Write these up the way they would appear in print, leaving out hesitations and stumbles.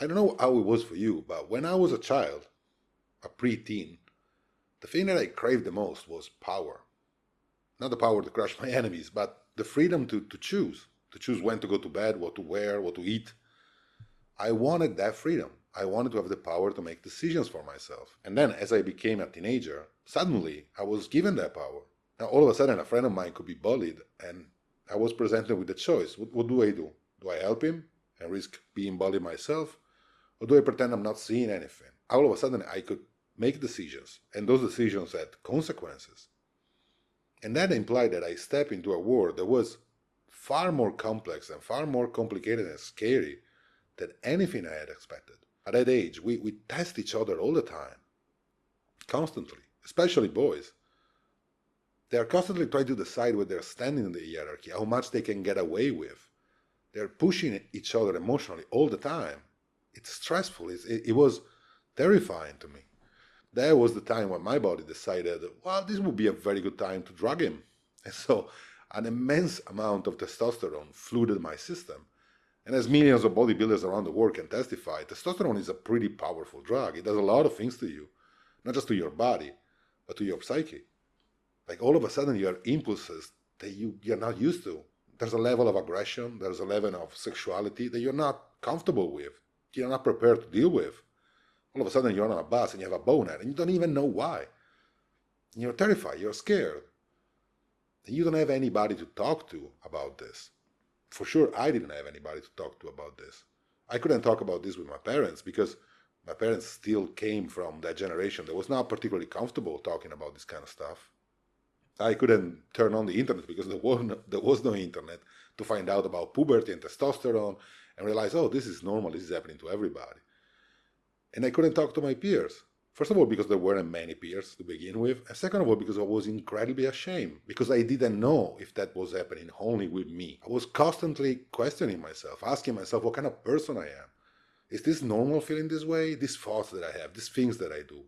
I don't know how it was for you, but when I was a child, a preteen, the thing that I craved the most was power. Not the power to crush my enemies, but the freedom to choose when to go to bed, what to wear, what to eat. I wanted that freedom. I wanted to have the power to make decisions for myself. And then as I became a teenager, suddenly I was given that power. Now all of a sudden a friend of mine could be bullied and I was presented with the choice. What do I do? Do I help him and risk being bullied myself? Or do I pretend I'm not seeing anything? All of a sudden I could make decisions, and those decisions had consequences. And that implied that I stepped into a world that was far more complex and far more complicated and scary than anything I had expected. At that age, we test each other all the time, constantly, especially boys. They are constantly trying to decide where they're standing in the hierarchy, how much they can get away with. They're pushing each other emotionally all the time. It's stressful. It was terrifying to me. That was the time when my body decided, well, this would be a very good time to drug him. And so an immense amount of testosterone flooded my system. And as millions of bodybuilders around the world can testify, testosterone is a pretty powerful drug. It does a lot of things to you, not just to your body, but to your psyche. Like all of a sudden, your impulses that you're not used to. There's a level of aggression, there's a level of sexuality that you're not comfortable with, you're not prepared to deal with. All of a sudden, you're on a bus and you have a boner, and you don't even know why. And you're terrified, you're scared. And you don't have anybody to talk to about this. For sure, I didn't have anybody to talk to about this. I couldn't talk about this with my parents because my parents still came from that generation that was not particularly comfortable talking about this kind of stuff. I couldn't turn on the internet because there was no internet to find out about puberty and testosterone and realize, oh, this is normal, this is happening to everybody. And I couldn't talk to my peers. First of all, because there weren't many peers to begin with. And second of all, because I was incredibly ashamed. Because I didn't know if that was happening only with me. I was constantly questioning myself, asking myself what kind of person I am. Is this normal feeling this way? These thoughts that I have, these things that I do,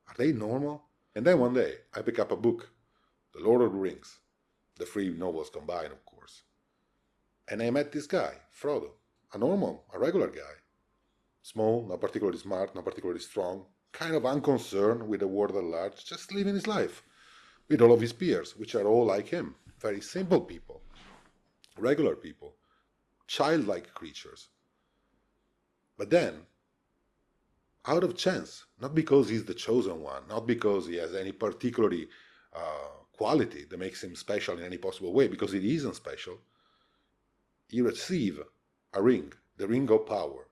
are they normal? And then one day, I pick up a book, The Lord of the Rings. The three novels combined, of course. And I met this guy, Frodo. A regular guy. Small, not particularly smart, not particularly strong, kind of unconcerned with the world at large, just living his life, with all of his peers, which are all like him, very simple people, regular people, childlike creatures. But then, out of chance, not because he's the chosen one, not because he has any particularly quality that makes him special in any possible way, because he isn't special, he receives a ring, the Ring of Power,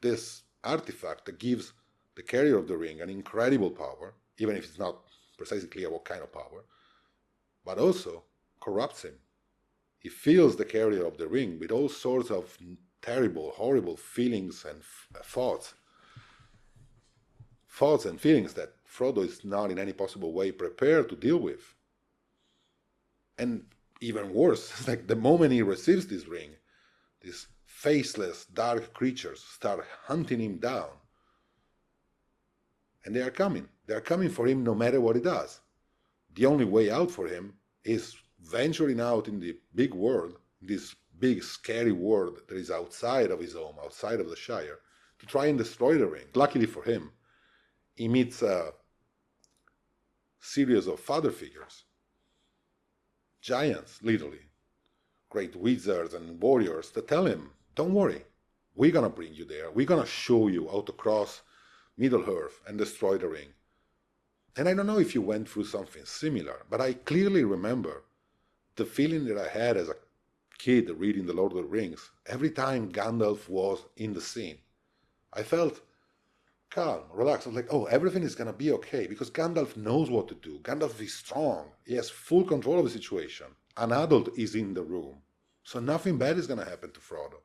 this artifact that gives the carrier of the ring an incredible power, even if it's not precisely clear what kind of power, but also corrupts him. He fills the carrier of the ring with all sorts of terrible, horrible feelings and thoughts. Thoughts and feelings that Frodo is not in any possible way prepared to deal with. And even worse, it's like the moment he receives this ring, these faceless, dark creatures start hunting him down. And they are coming. They are coming for him no matter what he does. The only way out for him is venturing out in the big world, this big, scary world that is outside of his home, outside of the Shire, to try and destroy the ring. Luckily for him, he meets a series of father figures. Giants, literally. Great wizards and warriors that tell him, don't worry, we're gonna bring you there. We're gonna show you how to cross Middle-earth and destroy the ring. And I don't know if you went through something similar, but I clearly remember the feeling that I had as a kid reading The Lord of the Rings every time Gandalf was in the scene. I felt calm, relaxed. I was like, oh, everything is gonna be okay because Gandalf knows what to do. Gandalf is strong. He has full control of the situation. An adult is in the room. So nothing bad is gonna happen to Frodo.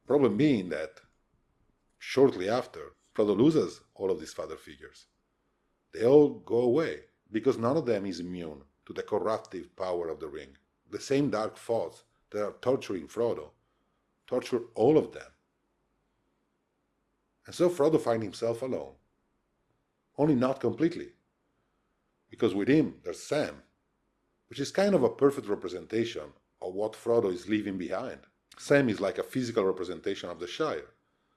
Problem being that shortly after, Frodo loses all of these father figures. They all go away because none of them is immune to the corruptive power of the ring. The same dark thoughts that are torturing Frodo torture all of them. And so Frodo finds himself alone. Only not completely. Because with him there's Sam, which is kind of a perfect representation of what Frodo is leaving behind. Sam is like a physical representation of the Shire.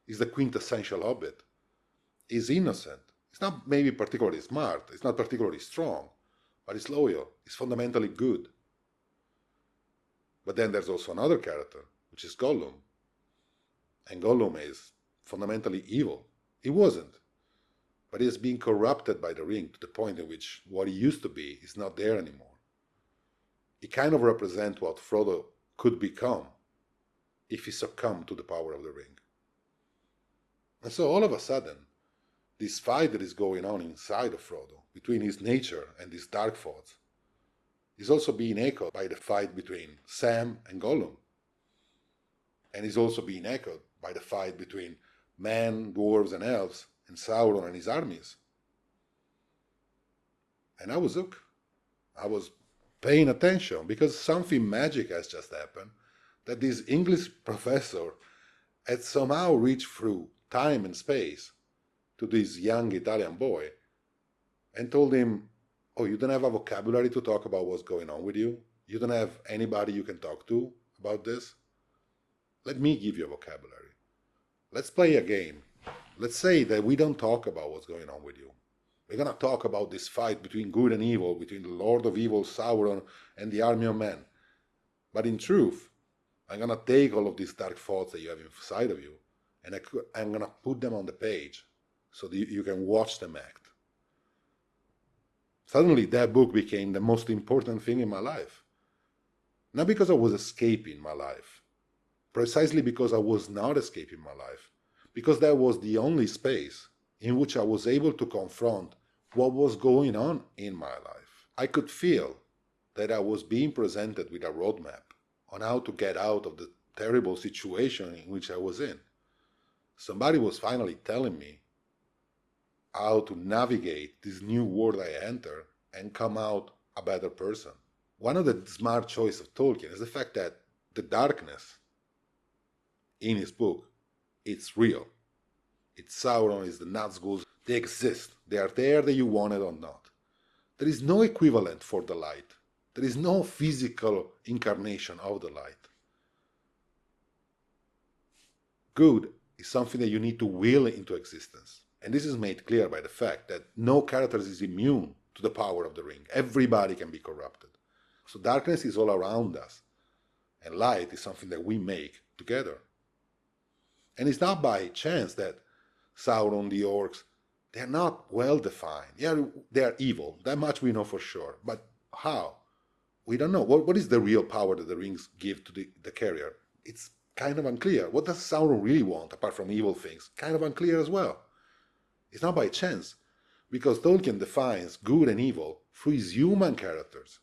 He's the quintessential hobbit. He's innocent. He's not maybe particularly smart. He's not particularly strong. But he's loyal. He's fundamentally good. But then there's also another character, which is Gollum. And Gollum is fundamentally evil. He wasn't. But he has been corrupted by the ring to the point in which what he used to be is not there anymore. He kind of represents what Frodo could become if he succumbed to the power of the ring. And so all of a sudden, this fight that is going on inside of Frodo, between his nature and his dark thoughts, is also being echoed by the fight between Sam and Gollum. And is also being echoed by the fight between men, dwarves, and elves, and Sauron and his armies. And I was hooked. I was paying attention because something magic has just happened, that this English professor had somehow reached through time and space to this young Italian boy and told him, oh, you don't have a vocabulary to talk about what's going on with you? You don't have anybody you can talk to about this? Let me give you a vocabulary. Let's play a game. Let's say that we don't talk about what's going on with you. We're going to talk about this fight between good and evil, between the Lord of Evil, Sauron, and the army of men. But in truth, I'm going to take all of these dark thoughts that you have inside of you, and I'm going to put them on the page so that you can watch them act. Suddenly, that book became the most important thing in my life. Not because I was escaping my life, precisely because I was not escaping my life, because that was the only space in which I was able to confront what was going on in my life. I could feel that I was being presented with a roadmap on how to get out of the terrible situation in which I was in. Somebody was finally telling me how to navigate this new world I entered and come out a better person. One of the smart choices of Tolkien is the fact that the darkness in his book, it's real. It's Sauron, it's the Nazgûl. They exist. They are there that you want it or not. There is no equivalent for the light. There is no physical incarnation of the light. Good is something that you need to will into existence. And this is made clear by the fact that no character is immune to the power of the ring. Everybody can be corrupted. So darkness is all around us. And light is something that we make together. And it's not by chance that Sauron, the orcs, they're not well defined. Yeah, they're evil. That much we know for sure. But how? We don't know. What is the real power that the rings give to the carrier? It's kind of unclear. What does Sauron really want, apart from evil things? Kind of unclear as well. It's not by chance, because Tolkien defines good and evil through his human characters,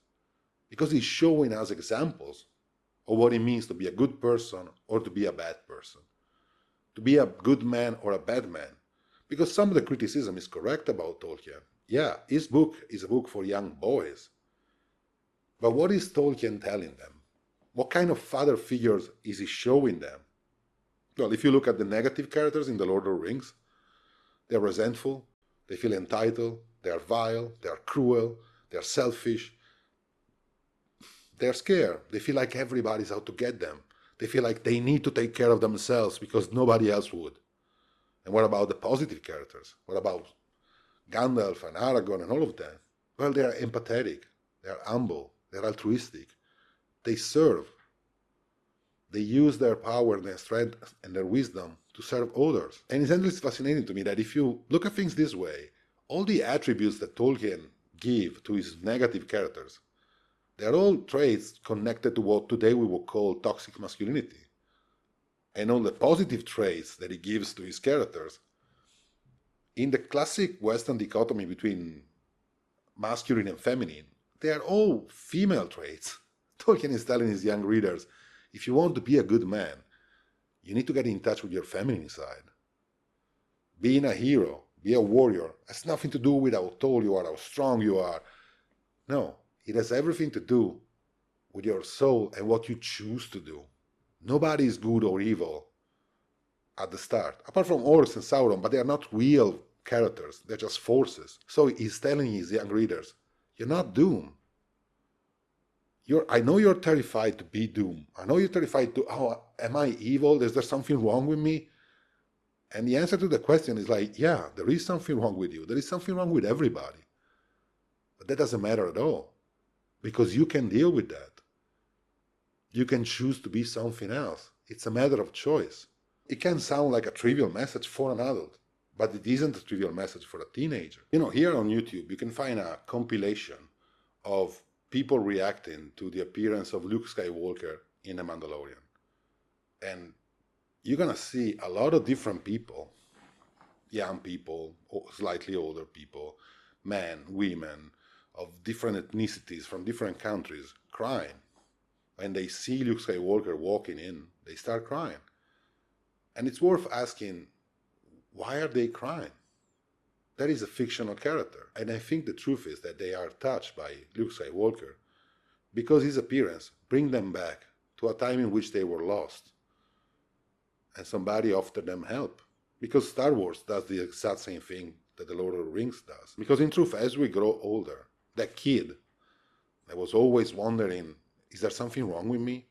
because he's showing us examples of what it means to be a good person or to be a bad person, to be a good man or a bad man. Because some of the criticism is correct about Tolkien. Yeah, his book is a book for young boys. But what is Tolkien telling them? What kind of father figures is he showing them? Well, if you look at the negative characters in The Lord of the Rings, they're resentful, they feel entitled, they are vile, they are cruel, they are selfish, they're scared, they feel like everybody's out to get them. They feel like they need to take care of themselves because nobody else would. And what about the positive characters? What about Gandalf and Aragorn and all of them? Well, they are empathetic, they are humble, they are altruistic, they serve. They use their power, their strength, and their wisdom to serve others. And it's endlessly fascinating to me that if you look at things this way, all the attributes that Tolkien gives to his negative characters, they're all traits connected to what today we would call toxic masculinity. And all the positive traits that he gives to his characters, in the classic Western dichotomy between masculine and feminine, they are all female traits. Tolkien is telling his young readers, if you want to be a good man, you need to get in touch with your feminine side. Being a hero, be a warrior, has nothing to do with how tall you are, how strong you are. No, it has everything to do with your soul and what you choose to do. Nobody is good or evil at the start, apart from orcs and Sauron, but they are not real characters, they're just forces. So he's telling his young readers, you're not doomed. I know you're terrified to be doomed. I know you're terrified to, oh, am I evil? Is there something wrong with me? And the answer to the question is like, yeah, there is something wrong with you. There is something wrong with everybody. But that doesn't matter at all, because you can deal with that. You can choose to be something else. It's a matter of choice. It can sound like a trivial message for an adult, but it isn't a trivial message for a teenager. Here on YouTube, you can find a compilation of people reacting to the appearance of Luke Skywalker in The Mandalorian. And you're going to see a lot of different people, young people, slightly older people, men, women, of different ethnicities from different countries crying. When they see Luke Skywalker walking in, they start crying. And it's worth asking, why are they crying? That is a fictional character. And I think the truth is that they are touched by Luke Skywalker because his appearance brings them back to a time in which they were lost. And somebody offered them help. Because Star Wars does the exact same thing that the Lord of the Rings does. Because in truth, as we grow older, that kid that was always wondering, is there something wrong with me?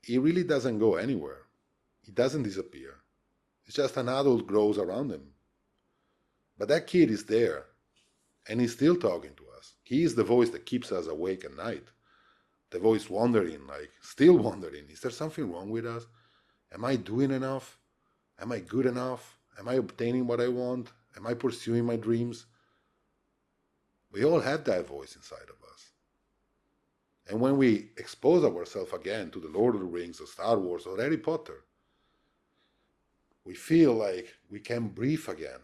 He really doesn't go anywhere. He doesn't disappear. It's just an adult grows around him. But that kid is there, and he's still talking to us. He is the voice that keeps us awake at night. The voice wondering, still wondering, is there something wrong with us? Am I doing enough? Am I good enough? Am I obtaining what I want? Am I pursuing my dreams? We all have that voice inside of us. And when we expose ourselves again to the Lord of the Rings or Star Wars or Harry Potter, we feel like we can breathe again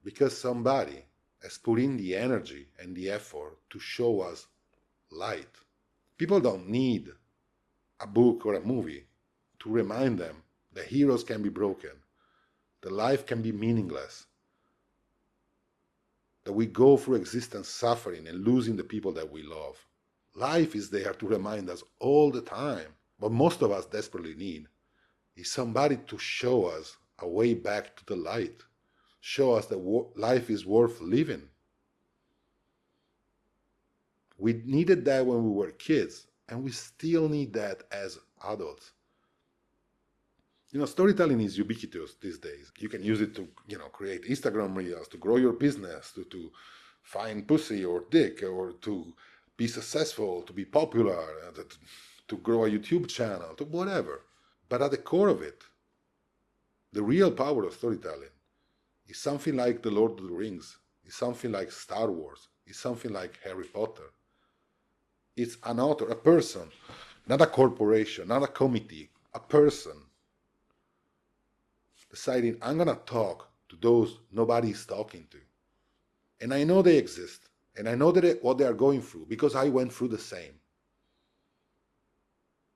because somebody has put in the energy and the effort to show us light. People don't need a book or a movie to remind them that heroes can be broken, that life can be meaningless, that we go through existence suffering and losing the people that we love. Life is there to remind us all the time. What most of us desperately need is somebody to show us a way back to the light, show us that life is worth living. We needed that when we were kids, and we still need that as adults. Storytelling is ubiquitous these days. You can use it to, create Instagram reels, to grow your business, to find pussy or dick, or to be successful, to be popular, to grow a YouTube channel, to whatever. But at the core of it, the real power of storytelling is something like The Lord of the Rings, is something like Star Wars, is something like Harry Potter. It's an author, a person, not a corporation, not a committee, a person deciding, I'm going to talk to those nobody's talking to. And I know they exist. And I know what they are going through because I went through the same.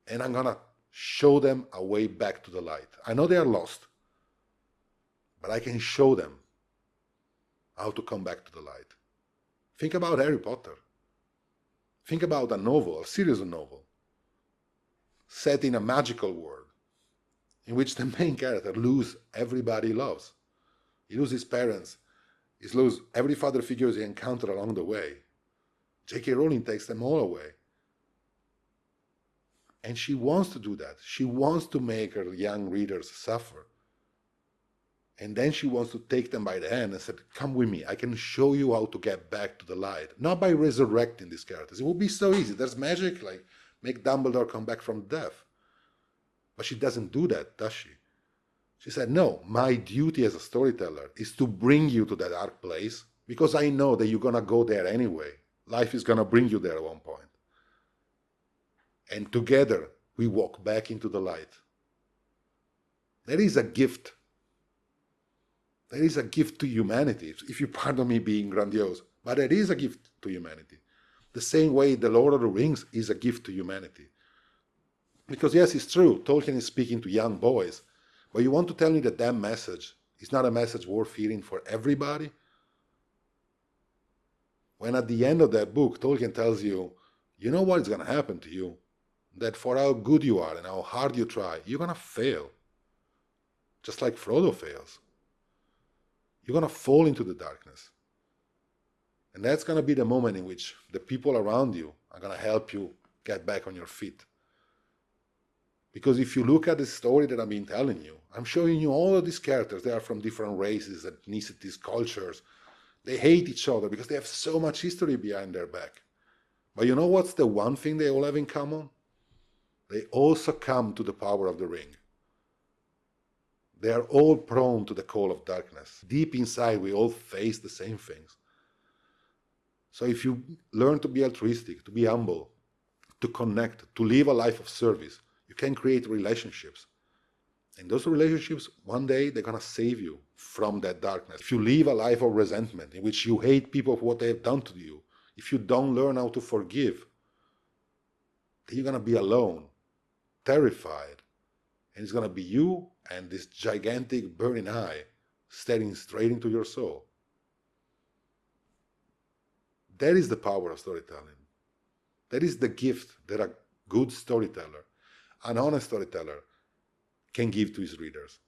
And I'm going to show them a way back to the light. I know they are lost, but I can show them how to come back to the light. Think about Harry Potter. Think about a novel, a series of novels, set in a magical world in which the main character loses everybody he loves. He loses his parents. He loses every father figure he encountered along the way. J.K. Rowling takes them all away. And she wants to do that. She wants to make her young readers suffer. And then she wants to take them by the hand and say, come with me. I can show you how to get back to the light. Not by resurrecting these characters. It would be so easy. There's magic, like make Dumbledore come back from death. But she doesn't do that, does she? She said, no, my duty as a storyteller is to bring you to that dark place because I know that you're going to go there anyway. Life is going to bring you there at one point. And together, we walk back into the light. That is a gift. That is a gift to humanity, if you pardon me being grandiose. But it is a gift to humanity. The same way The Lord of the Rings is a gift to humanity. Because yes, it's true, Tolkien is speaking to young boys, but you want to tell me that that message is not a message worth hearing for everybody? When at the end of that book, Tolkien tells you, you know what is going to happen to you? That for how good you are and how hard you try, you're going to fail. Just like Frodo fails. You're going to fall into the darkness. And that's going to be the moment in which the people around you are going to help you get back on your feet. Because if you look at the story that I've been telling you, I'm showing you all of these characters. They are from different races, ethnicities, cultures. They hate each other because they have so much history behind their back. But you know what's the one thing they all have in common? They all succumb to the power of the ring. They are all prone to the call of darkness. Deep inside, we all face the same things. So if you learn to be altruistic, to be humble, to connect, to live a life of service, you can create relationships. And those relationships, one day, they're going to save you from that darkness. If you live a life of resentment in which you hate people for what they have done to you, if you don't learn how to forgive, then you're going to be alone, terrified. And it's going to be you and this gigantic burning eye staring straight into your soul. That is the power of storytelling. That is the gift that a good storyteller, an honest storyteller, can give to his readers.